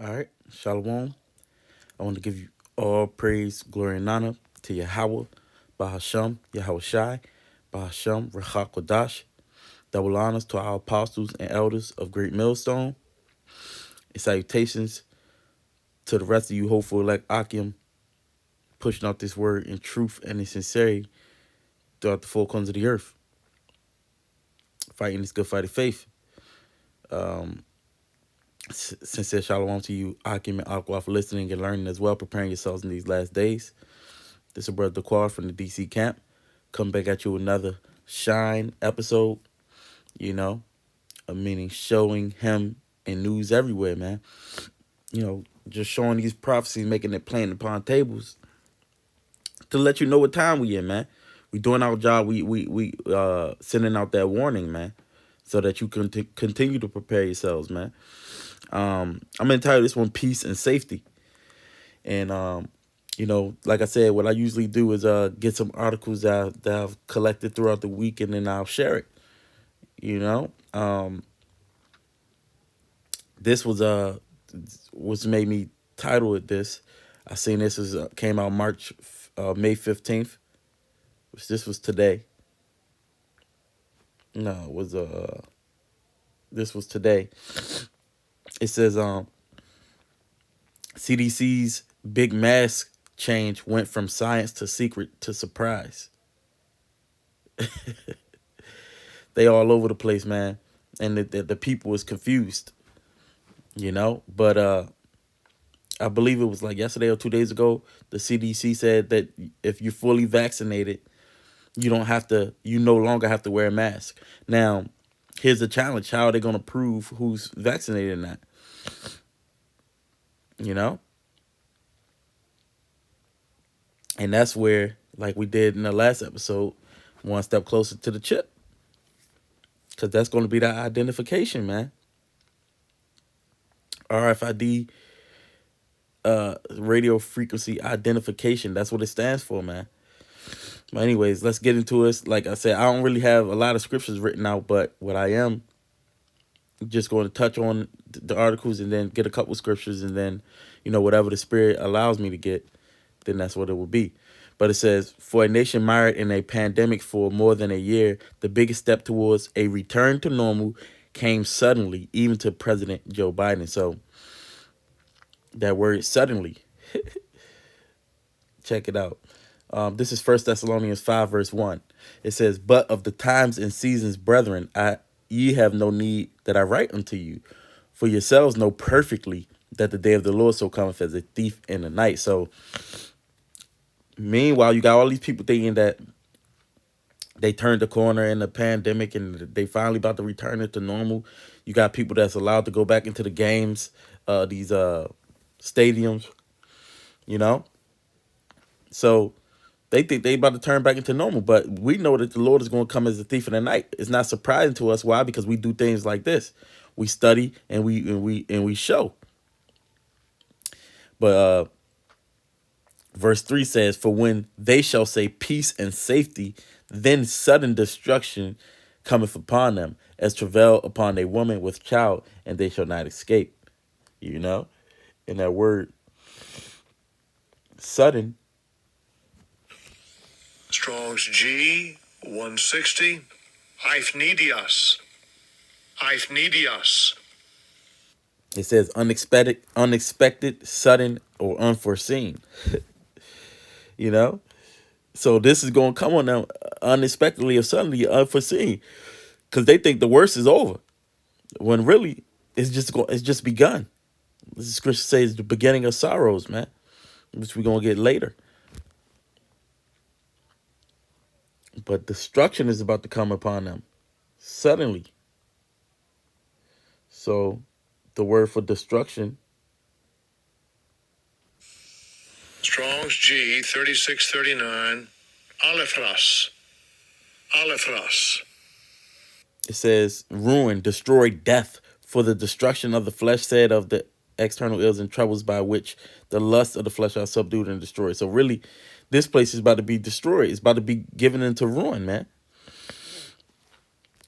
All right, Shalom. I want to give you all praise, glory, and honor to Yahweh, Bahasham, Yahweh Shai, Bahasham, Rechakodash. Double honors to our apostles and elders of Great Millstone. And salutations to the rest of you hopeful elect Akim, pushing out this word in truth and in sincerity throughout the four corners of the earth, fighting this good fight of faith. Sincere shalom to you, Akim and Aqua, for listening and learning as well, preparing yourselves in these last days. This is Brother Quad from the DC camp. Come back at you with another Shine episode, you know, meaning showing him in news everywhere, man. Just showing these prophecies, making it plain upon tables to let you know what time we in, man. We doing our job. We sending out that warning, man, so that you can continue to prepare yourselves, man. I'm gonna title this one "Peace and Safety," and like I said, what I usually do is get some articles that I've collected throughout the week, and then I'll share it. You know, this was made me title it this. I seen this was came out May 15th. Which this was today. No, it was this was today. It says CDC's big mask change went from science to secret to surprise. They all over the place, man, and the people is confused, But I believe it was like yesterday or 2 days ago. The CDC said that if you're fully vaccinated, you no longer have to wear a mask. Now, here's the challenge: how are they gonna prove who's vaccinated or not? You know, and that's where, like we did in the last episode, one step closer to the chip, because that's going to be that identification, man. RFID, radio frequency identification. That's what it stands for, man. But anyways, let's get into it. Like I said, I don't really have a lot of scriptures written out, but what I am just going to touch on the articles and then get a couple scriptures, and then whatever the Spirit allows me to get, then that's what it will be. But it says, for a nation mired in a pandemic for more than a year, the biggest step towards a return to normal came suddenly, even to President Joe Biden. So that word suddenly, check it out. This is First Thessalonians 5, verse 1. It says, but of the times and seasons, brethren, ye have no need that I write unto you. For yourselves know perfectly that the day of the Lord so cometh as a thief in the night. So meanwhile, you got all these people thinking that they turned the corner in the pandemic and they finally about to return it to normal. You got people that's allowed to go back into the games, these stadiums, you know. So they think they about to turn back into normal, but we know that the Lord is going to come as a thief in the night. It's not surprising to us. Why? Because we do things like this. We study and we show. But verse 3 says, for when they shall say peace and safety, then sudden destruction cometh upon them, as travail upon a woman with child, and they shall not escape. And that word sudden. Strong's G 160. Eifnedias. Eifnedias. It says unexpected, sudden, or unforeseen. you know? So this is going to come on them unexpectedly or suddenly, unforeseen, because they think the worst is over, when really it's just begun. This scripture says the beginning of sorrows, man, which we're gonna get later. But destruction is about to come upon them suddenly. So the word for destruction, Strong's G 3639. Alephras. Alephras. it says ruin, destroy, death, for the destruction of the flesh, said of the external ills and troubles by which the lusts of the flesh are subdued and destroyed. So really, this place is about to be destroyed. It's about to be given into ruin, man.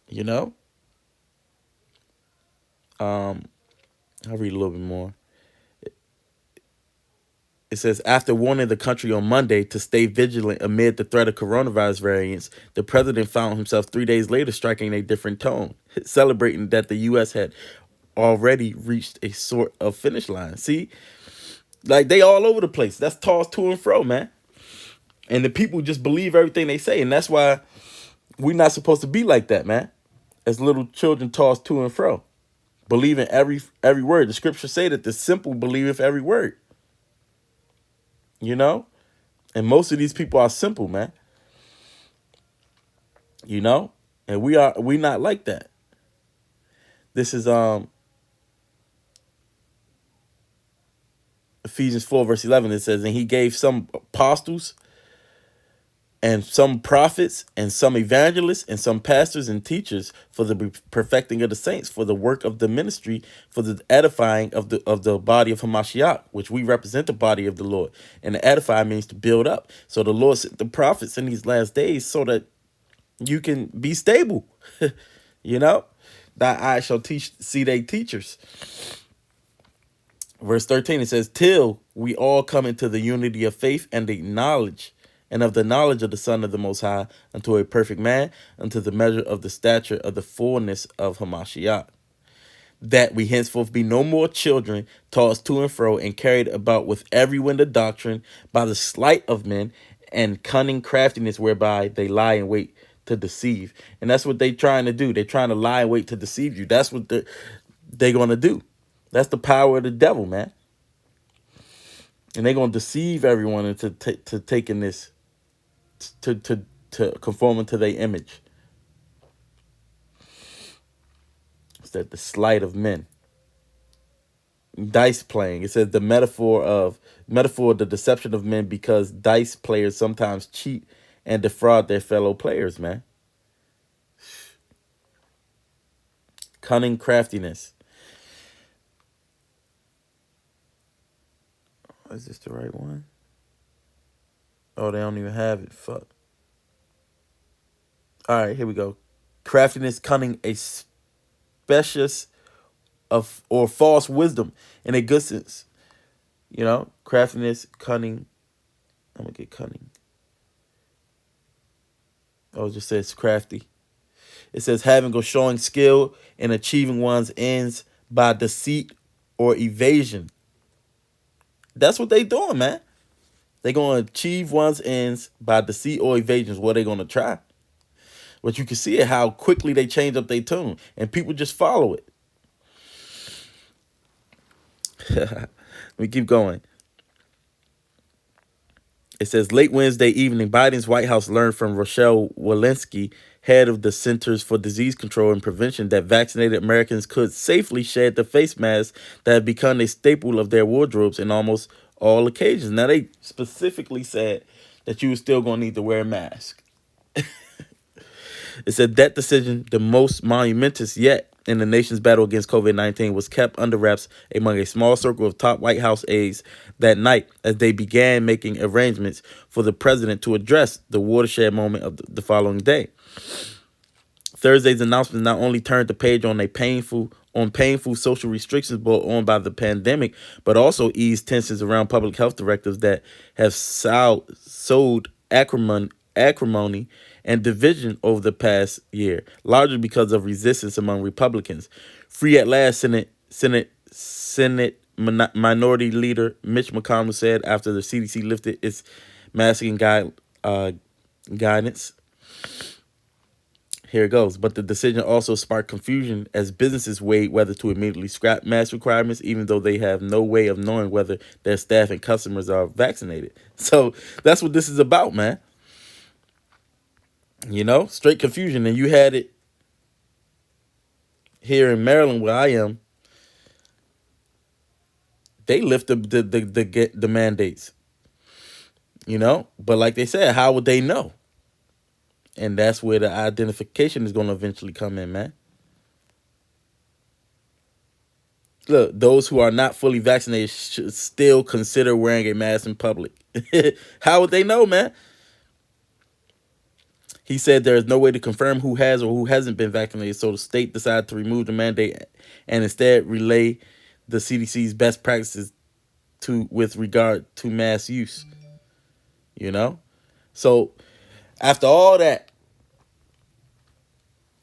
You know? I'll read a little bit more. It says, after warning the country on Monday to stay vigilant amid the threat of coronavirus variants, the president found himself 3 days later striking a different tone, celebrating that the U.S. had already reached a sort of finish line. See, like they all over the place. That's tossed to and fro, man. And the people just believe everything they say. And that's why we're not supposed to be like that, man. As little children tossed to and fro, believing every word. The scriptures say that the simple believeth every word. You know? And most of these people are simple, man. You know? And we not like that. This is Ephesians 4, verse 11. It says, and he gave some apostles and some prophets and some evangelists and some pastors and teachers for the perfecting of the saints, for the work of the ministry, for the edifying of the body of Hamashiach, which we represent the body of the Lord. And the edify means to build up. So the Lord sent the prophets in these last days so that you can be stable. You know, thy eyes shall see they teachers. Verse 13, it says, till we all come into the unity of faith and the knowledge and of the knowledge of the Son of the Most High, unto a perfect man, unto the measure of the stature of the fullness of Hamashiach, that we henceforth be no more children, tossed to and fro, and carried about with every wind of doctrine, by the sleight of men, and cunning craftiness, whereby they lie in wait to deceive. And that's what they trying to do. They're trying to lie and wait to deceive you. That's what they're going to do. That's the power of the devil, man. And they're going to deceive everyone into taking this, to conforming to their image. It's that the sleight of men. Dice playing. It says the metaphor, the deception of men, because dice players sometimes cheat and defraud their fellow players, man. Cunning craftiness. Is this the right one? Oh, they don't even have it. Fuck. All right, here we go. Craftiness, cunning, a specious of or false wisdom in a good sense. You know, craftiness, cunning. I'm gonna get cunning. Oh, it just says crafty. It says having or showing skill in achieving one's ends by deceit or evasion. That's what they doing, man. They're going to achieve one's ends by deceit or evasion is what they're going to try. But you can see it how quickly they change up their tune. And people just follow it. Let me keep going. It says, late Wednesday evening, Biden's White House learned from Rochelle Walensky, head of the Centers for Disease Control and Prevention, that vaccinated Americans could safely shed the face masks that have become a staple of their wardrobes in almost all occasions. Now, they specifically said that you were still going to need to wear a mask. It said that decision, the most monumentous yet in the nation's battle against COVID-19, was kept under wraps among a small circle of top White House aides that night as they began making arrangements for the president to address the watershed moment of the following day. Thursday's announcement not only turned the page on painful social restrictions brought on by the pandemic, but also eased tensions around public health directives that have sowed acrimony and division over the past year, largely because of resistance among Republicans. Free at last, Senate Minority Leader Mitch McConnell said after the CDC lifted its masking guidance. Here it goes. But the decision also sparked confusion as businesses weighed whether to immediately scrap mask requirements, even though they have no way of knowing whether their staff and customers are vaccinated. So that's what this is about, man. You know, straight confusion. And you had it here in Maryland where I am. They lift the mandates, you know. But like they said, how would they know? And that's where the identification is going to eventually come in, man. Look, those who are not fully vaccinated should still consider wearing a mask in public. How would they know, man? He said there is no way to confirm who has or who hasn't been vaccinated, so the state decided to remove the mandate and instead relay the CDC's best practices to with regard to mass use. You know, so after all that,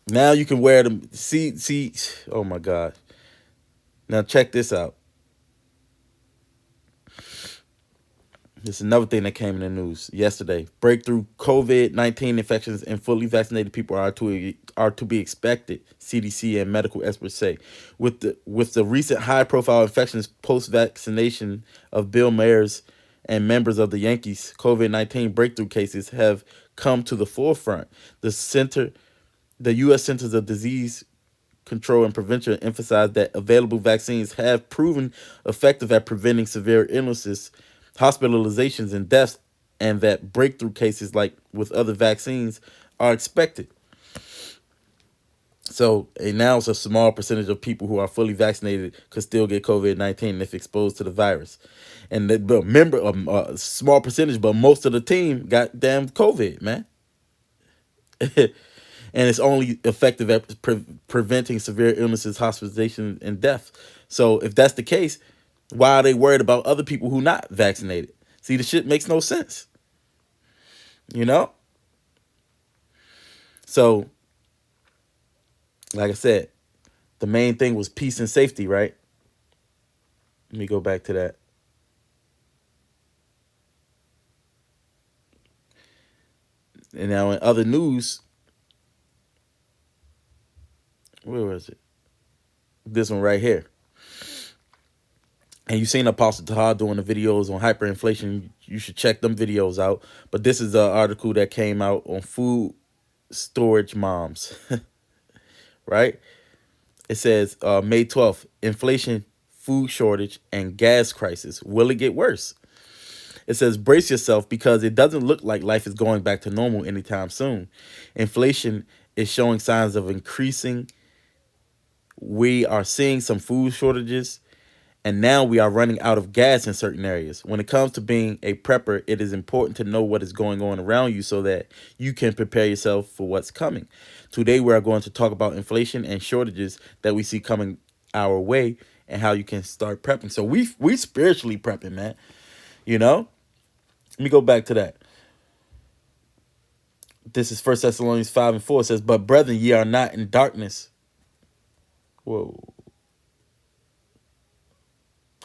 now you can wear them. See. Oh my God! Now check this out. This is another thing that came in the news yesterday. Breakthrough COVID-19 infections in fully vaccinated people are to be expected. CDC and medical experts say, with the recent high-profile infections post-vaccination of Bill Mayers and members of the Yankees, COVID-19 breakthrough cases have come to the forefront. The U.S. Centers of Disease Control and Prevention emphasized that available vaccines have proven effective at preventing severe illnesses, hospitalizations, and deaths, and that breakthrough cases, like with other vaccines, are expected. So now it's a small percentage of people who are fully vaccinated could still get COVID-19 if exposed to the virus. And but remember, a small percentage, but most of the team got damn COVID, man. And it's only effective at preventing severe illnesses, hospitalization, and death. So if that's the case, why are they worried about other people who not vaccinated? See, the shit makes no sense, you know. So, like I said, the main thing was peace and safety, right? Let me go back to that. And now in other news, where was it? This one right here. And you seen Apostle Taha doing the videos on hyperinflation. You should check them videos out. But this is an article that came out on food storage moms, right? It says May 12th, inflation, food shortage, and gas crisis. Will it get worse? It says brace yourself because it doesn't look like life is going back to normal anytime soon. Inflation is showing signs of increasing. We are seeing some food shortages, and now we are running out of gas in certain areas. When it comes to being a prepper, it is important to know what is going on around you so that you can prepare yourself for what's coming. Today, we are going to talk about inflation and shortages that we see coming our way and how you can start prepping. So we spiritually prepping, man. You know? Let me go back to that. This is First Thessalonians 5 and 4. It says, but brethren, ye are not in darkness. Whoa.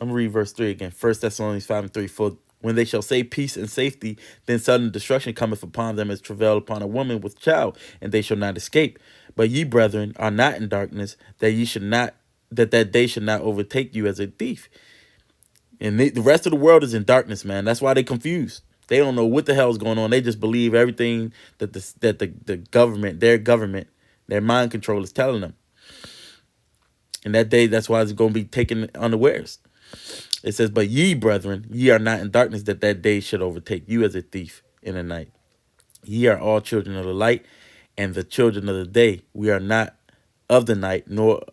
I'm going to read verse 3 again. First Thessalonians 5 and 3. For when they shall say peace and safety, then sudden destruction cometh upon them as travail upon a woman with child, and they shall not escape. But ye, brethren, are not in darkness, that ye should not, that day should not overtake you as a thief. And the rest of the world is in darkness, man. That's why they confused. They don't know what the hell is going on. They just believe everything that the government, their mind control is telling them. And that day, that's why it's going to be taken unawares. It says, but ye, brethren, ye are not in darkness, that day should overtake you as a thief in the night. Ye are all children of the light and the children of the day. We are not of the night, nor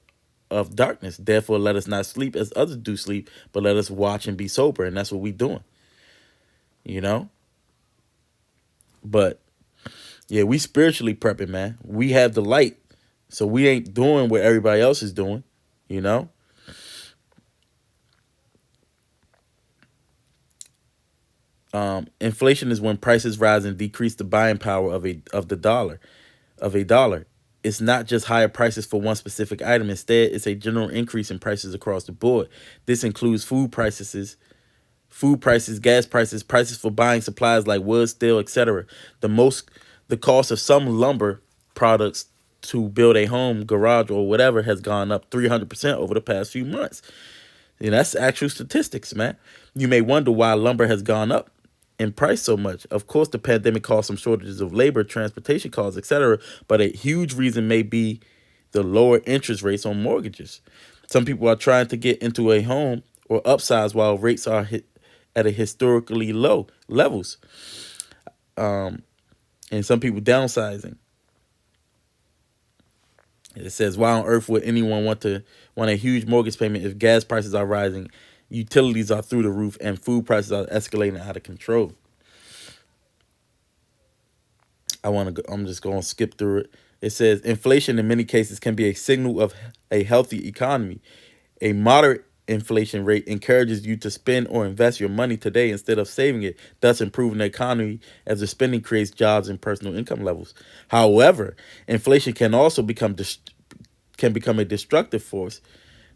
of darkness. Therefore, let us not sleep as others do sleep, but let us watch and be sober. And that's what we doing, you know? But, yeah, we spiritually prepping, man. We have the light, so we ain't doing what everybody else is doing, you know? Inflation is when prices rise and decrease the buying power of a dollar. It's not just higher prices for one specific item. Instead, it's a general increase in prices across the board. This includes food prices, gas prices, prices for buying supplies like wood, steel, etc. The cost of some lumber products to build a home, garage, or whatever has gone up 300% over the past few months. And that's actual statistics, man. You may wonder why lumber has gone up in price so much. Of course, the pandemic caused some shortages of labor, transportation costs, etc. But a huge reason may be the lower interest rates on mortgages. Some people are trying to get into a home or upsize while rates are at a historically low levels. And some people downsizing. It says, why on earth would anyone want a huge mortgage payment if gas prices are rising, utilities are through the roof, and food prices are escalating out of control? I'm just going to skip through it. It says, inflation in many cases can be a signal of a healthy economy. A moderate inflation rate encourages you to spend or invest your money today instead of saving it, thus improving the economy as the spending creates jobs and personal income levels. However, inflation can also become a destructive force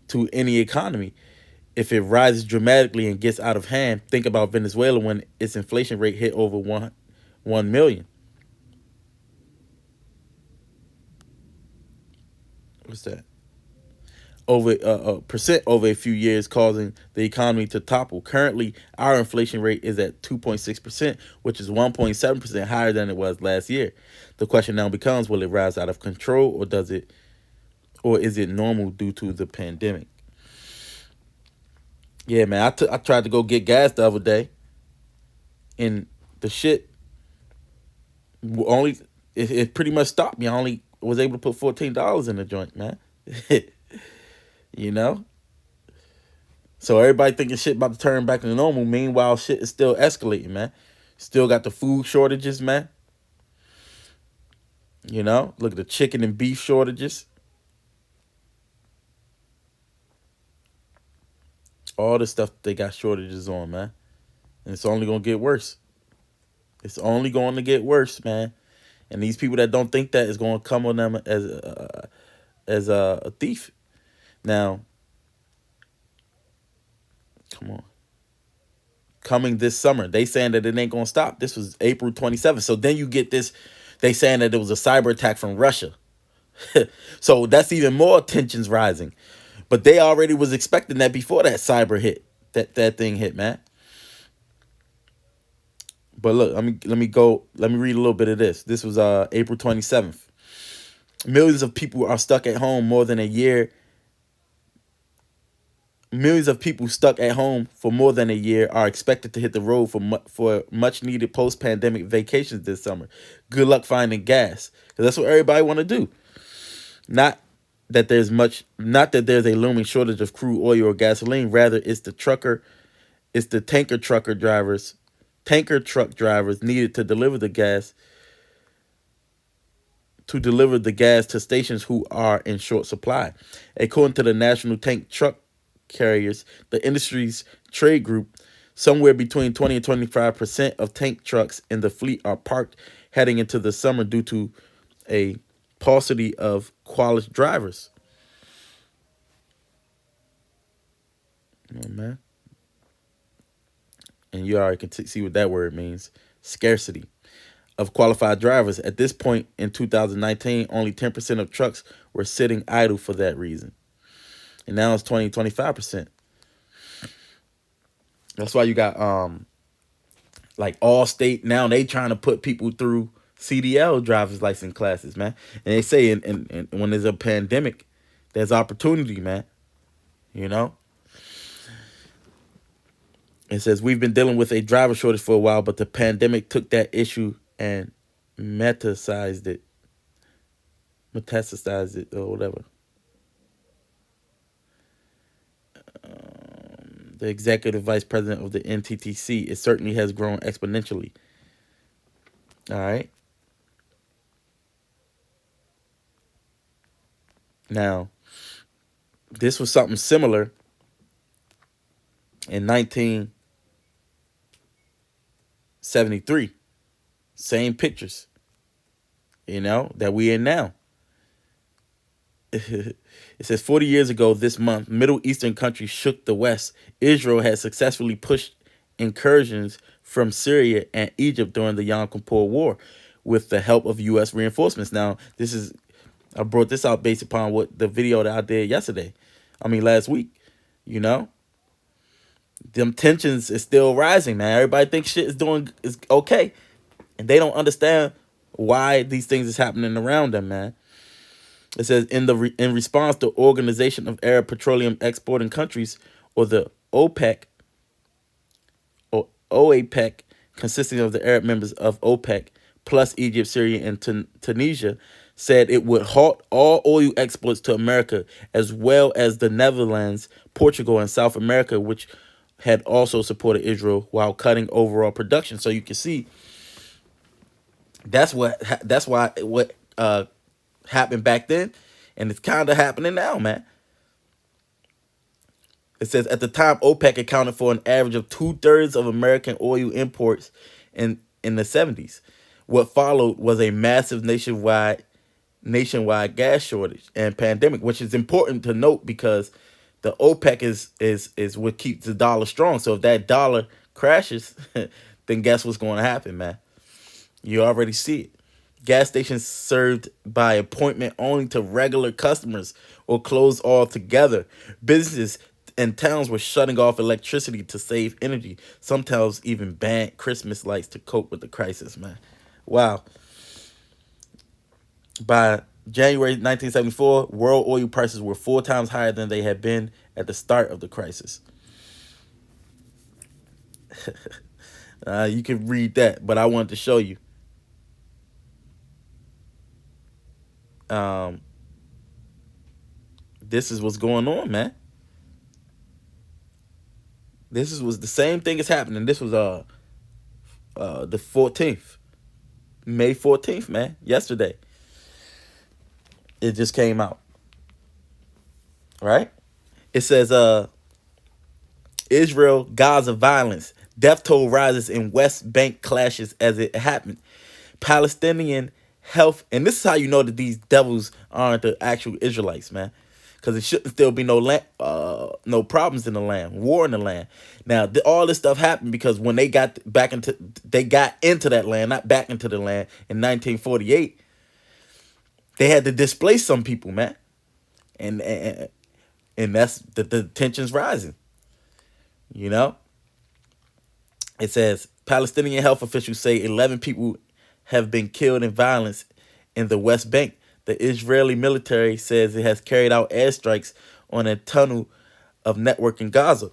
to any economy if it rises dramatically and gets out of hand. Think about Venezuela when its inflation rate hit over 1 million. What's that? Over percent over a few years, causing the economy to topple. Currently, our inflation rate is at 2.6%, which is 1.7% higher than it was last year. The question now becomes: will it rise out of control, or is it normal due to the pandemic? Yeah, man, I tried to go get gas the other day, and the shit only it pretty much stopped me. I only was able to put $14 in the joint, man. you know, so everybody thinking shit about to turn back to normal. Meanwhile, shit is still escalating, man. Still got the food shortages, man. Look at the chicken and beef shortages. All the stuff they got shortages on, man. And it's only gonna get worse. It's only going to get worse, man. And these people that don't think that is going to come on them as a thief. Now, come on. Coming this summer, they saying that it ain't gonna stop. This was April 27th. So then you get this. They saying that it was a cyber attack from Russia. So that's even more tensions rising. But they already was expecting that before that cyber hit. That thing hit, man. But look, let me read a little bit of this. This was April 27th. Millions of people are stuck at home more than a year. Millions of people stuck at home for more than a year are expected to hit the road for much needed post pandemic vacations this summer. Good luck finding gas, because that's what everybody want to do. Not not that there's a looming shortage of crude oil or gasoline. Rather, it's the tanker truck drivers needed to deliver the gas to stations who are in short supply. According to the National Tank Truck Carriers, the industry's trade group, somewhere between 20 and 25% of tank trucks in the fleet are parked heading into the summer due to a paucity of qualified drivers. Oh, man. And you already can see what that word means: scarcity of qualified drivers. At this point in 2019, only 10% of trucks were sitting idle for that reason. And now it's 25%. That's why you got like all state now, they trying to put people through CDL driver's license classes, man. And they say in when there's a pandemic, there's opportunity, man. You know? It says we've been dealing with a driver shortage for a while, but the pandemic took that issue and metasized it. Metastasized it or whatever. The executive vice president of the NTTC, it certainly has grown exponentially. All right. Now, this was something similar in 1973. Same pictures, that we in now. It says 40 years ago this month, Middle Eastern countries shook the West. Israel had successfully pushed incursions from Syria and Egypt during the Yom Kippur War with the help of U.S. reinforcements. Now, I brought this out based upon what the video that I did last week. You know, them tensions is still rising, man. Everybody thinks shit is okay, and they don't understand why these things is happening around them, man. It says in response to Organization of Arab Petroleum Exporting Countries, or the OPEC, or OAPEC, consisting of the Arab members of OPEC plus Egypt, Syria, and Tunisia, said it would halt all oil exports to America, as well as the Netherlands, Portugal, and South America, which had also supported Israel, while cutting overall production. So you can see that's why what happened back then, and it's kind of happening now, man. It says at the time OPEC accounted for an average of 2/3 of American oil imports in the 70s. What followed was a massive nationwide gas shortage and pandemic, which is important to note because the OPEC is what keeps the dollar strong. So if that dollar crashes, then guess what's going to happen, man? You already see it. Gas stations served by appointment only to regular customers or closed altogether. Businesses and towns were shutting off electricity to save energy. Some towns even banned Christmas lights to cope with the crisis, man. Wow. By January 1974, world oil prices were 4 times higher than they had been at the start of the crisis. You can read that, but I wanted to show you. Um, this is what's going on, man. Was the same thing is happening. This was the 14th, May 14th, man. Yesterday, it just came out, right? It says Israel Gaza violence, death toll rises in West Bank clashes as it happened. Palestinian health, and this is how you know that these devils aren't the actual Israelites, man, because it shouldn't still be no problems in the land, war in the land. Now, all this stuff happened because when they got into that land, not back into the land in 1948, they had to displace some people, man, and that's the tensions rising. You know, it says Palestinian health officials say 11 people have been killed in violence in the West Bank. The Israeli military says it has carried out airstrikes on a tunnel of network in Gaza.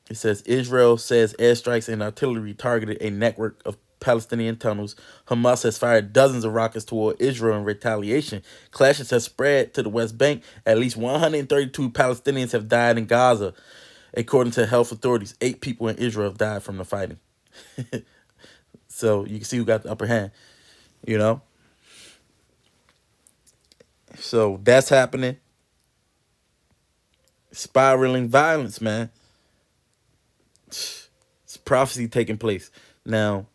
It says Israel says airstrikes and artillery targeted a network of Palestinian tunnels. Hamas has fired dozens of rockets toward Israel in retaliation. Clashes have spread to the West Bank. At least 132 Palestinians have died in Gaza, according to health authorities. 8 people in Israel have died from the fighting. So you can see who got the upper hand, you know? So that's happening. Spiraling violence, man. It's prophecy taking place. Now,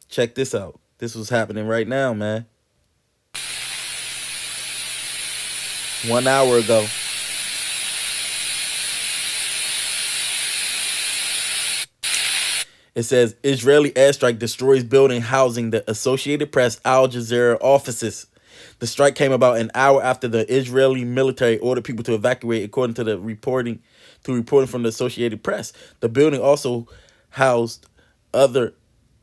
check this out. This was happening right now, man. 1 hour ago. It says Israeli airstrike destroys building housing the Associated Press Al Jazeera offices. The strike came about an hour after the Israeli military ordered people to evacuate, according to the reporting from the Associated Press. The building also housed other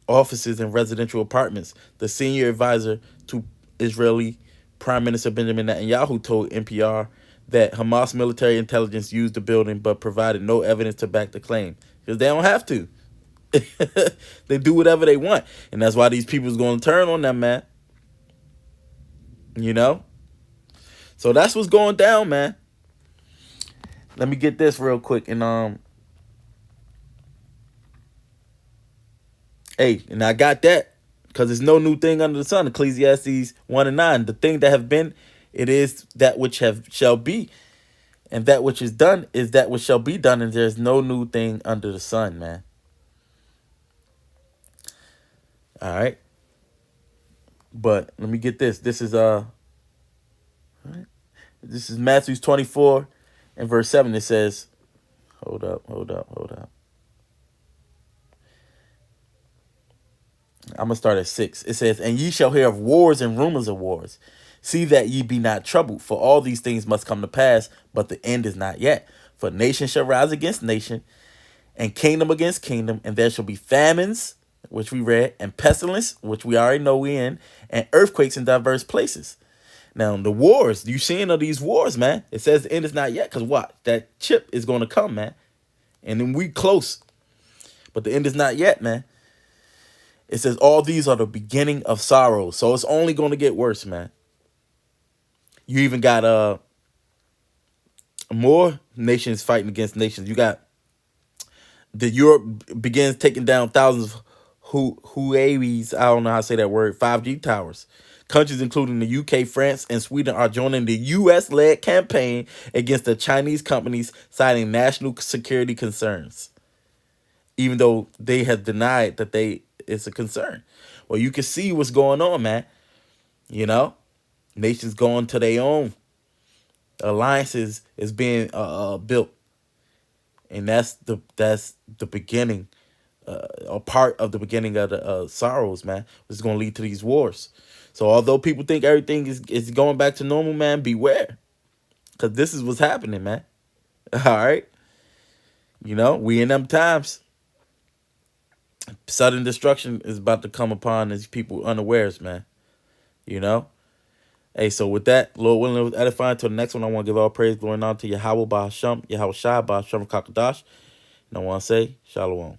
offices and residential apartments. The senior advisor to Israeli Prime Minister Benjamin Netanyahu told NPR that Hamas military intelligence used the building but provided no evidence to back the claim because they don't have to. They do whatever they want, and that's why these people's going to turn on them, man. You know, so that's what's going down, man. Let me get this real quick, and hey, and I got that because there's no new thing under the sun. Ecclesiastes 1:9. The thing that have been, it is that which shall be, and that which is done is that which shall be done, and there's no new thing under the sun, man. All right. But let me get this. This is Matthew 24 and verse 7. It says, hold up. I'm gonna start at 6. It says, and ye shall hear of wars and rumors of wars. See that ye be not troubled, for all these things must come to pass, but the end is not yet. For nation shall rise against nation, and kingdom against kingdom, and there shall be famines, which we read, and pestilence, which we already know we in, and earthquakes in diverse places. Now, the wars, you seeing of these wars, man, it says the end is not yet, because what? That chip is going to come, man. And then we close. But the end is not yet, man. It says all these are the beginning of sorrow. So it's only going to get worse, man. You even got more nations fighting against nations. You got the Europe begins taking down thousands of Huawei's, I don't know how to say that word, 5G towers. Countries including the UK, France, and Sweden are joining the US-led campaign against the Chinese companies, citing national security concerns, even though they have denied that it's a concern. Well, you can see what's going on, man. You know, nations going to their own alliances is being built, and that's the beginning, a part of the beginning of the sorrows, man. It's going to lead to these wars. So although people think everything is going back to normal, man, beware, because this is what's happening, man. All right, we in them times. Sudden destruction is about to come upon these people unawares, man. You know. Hey, so with that, Lord willing, it was edifying. To the next one, I want to give all praise, glory, and honor to Yahweh, Bahasham, Yahweh Shai, Bahasham, Kakadash. And I want to say, Shalom.